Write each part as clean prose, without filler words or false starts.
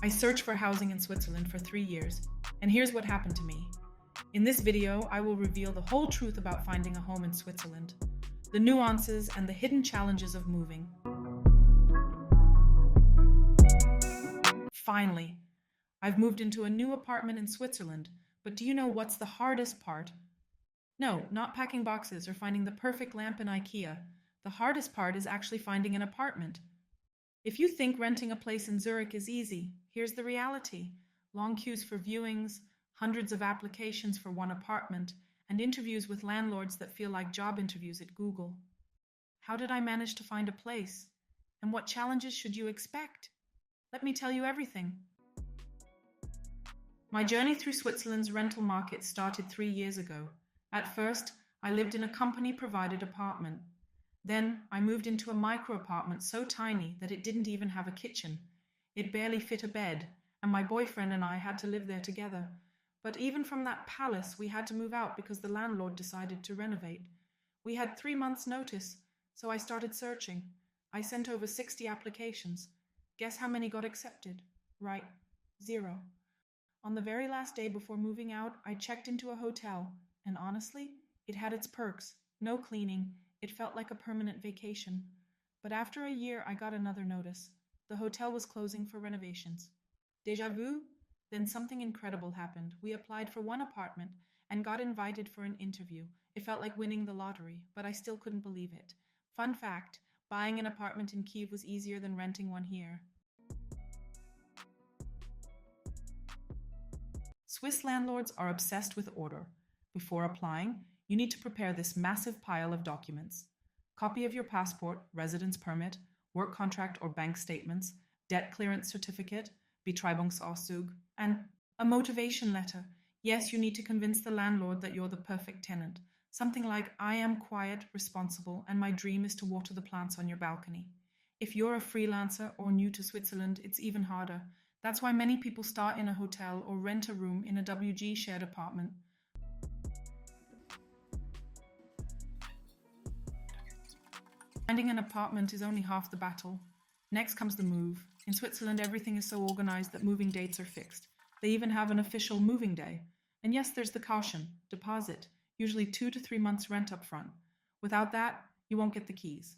I searched for housing in Switzerland for 3 years, and here's what happened to me. In this video, I will reveal the whole truth about finding a home in Switzerland, the nuances and the hidden challenges of moving. Finally, I've moved into a new apartment in Switzerland, but do you know what's the hardest part? No, not packing boxes or finding the perfect lamp in IKEA. The hardest part is actually finding an apartment. If you think renting a place in Zurich is easy, here's the reality. Long queues for viewings, hundreds of applications for one apartment, and interviews with landlords that feel like job interviews at Google. How did I manage to find a place? And what challenges should you expect? Let me tell you everything. My journey through Switzerland's rental market started 3 years ago. At first, I lived in a company-provided apartment. Then, I moved into a micro-apartment so tiny that it didn't even have a kitchen. It barely fit a bed, and my boyfriend and I had to live there together. But even from that palace, we had to move out because the landlord decided to renovate. We had 3 months' notice, so I started searching. I sent over 60 applications. Guess how many got accepted? Right, 0. On the very last day before moving out, I checked into a hotel, and honestly, it had its perks. No cleaning. It felt like a permanent vacation. But after a year, I got another notice. The hotel was closing for renovations. Déjà vu? Then something incredible happened. We applied for one apartment and got invited for an interview. It felt like winning the lottery, but I still couldn't believe it. Fun fact, buying an apartment in Kiev was easier than renting one here. Swiss landlords are obsessed with order. Before applying, you need to prepare this massive pile of documents. Copy of your passport, residence permit, work contract or bank statements, debt clearance certificate, Betreibungsauszug, and a motivation letter. Yes, you need to convince the landlord that you're the perfect tenant. Something like, I am quiet, responsible, and my dream is to water the plants on your balcony. If you're a freelancer or new to Switzerland, it's even harder. That's why many people start in a hotel or rent a room in a WG shared apartment. Finding an apartment is only half the battle. Next comes the move. In Switzerland, everything is so organized that moving dates are fixed. They even have an official moving day. And yes, there's the caution, deposit, usually 2 to 3 months rent up front. Without that, you won't get the keys.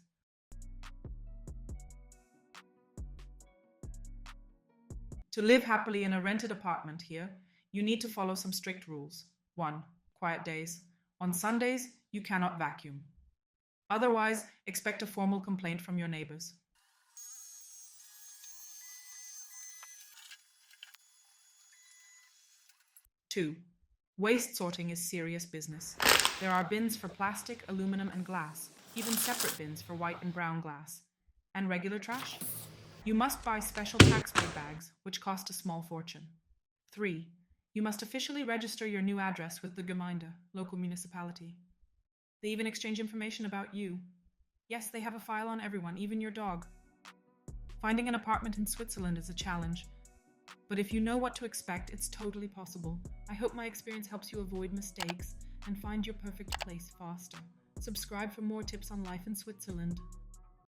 To live happily in a rented apartment here, you need to follow some strict rules. 1. Quiet days. On Sundays, you cannot vacuum. Otherwise, expect a formal complaint from your neighbors. 2. Waste sorting is serious business. There are bins for plastic, aluminum, and glass, even separate bins for white and brown glass. And regular trash? You must buy special tax-paid bags, which cost a small fortune. 3. You must officially register your new address with the Gemeinde, local municipality. They even exchange information about you. Yes, they have a file on everyone, even your dog. Finding an apartment in Switzerland is a challenge, but if you know what to expect, it's totally possible. I hope my experience helps you avoid mistakes and find your perfect place faster. Subscribe for more tips on life in Switzerland.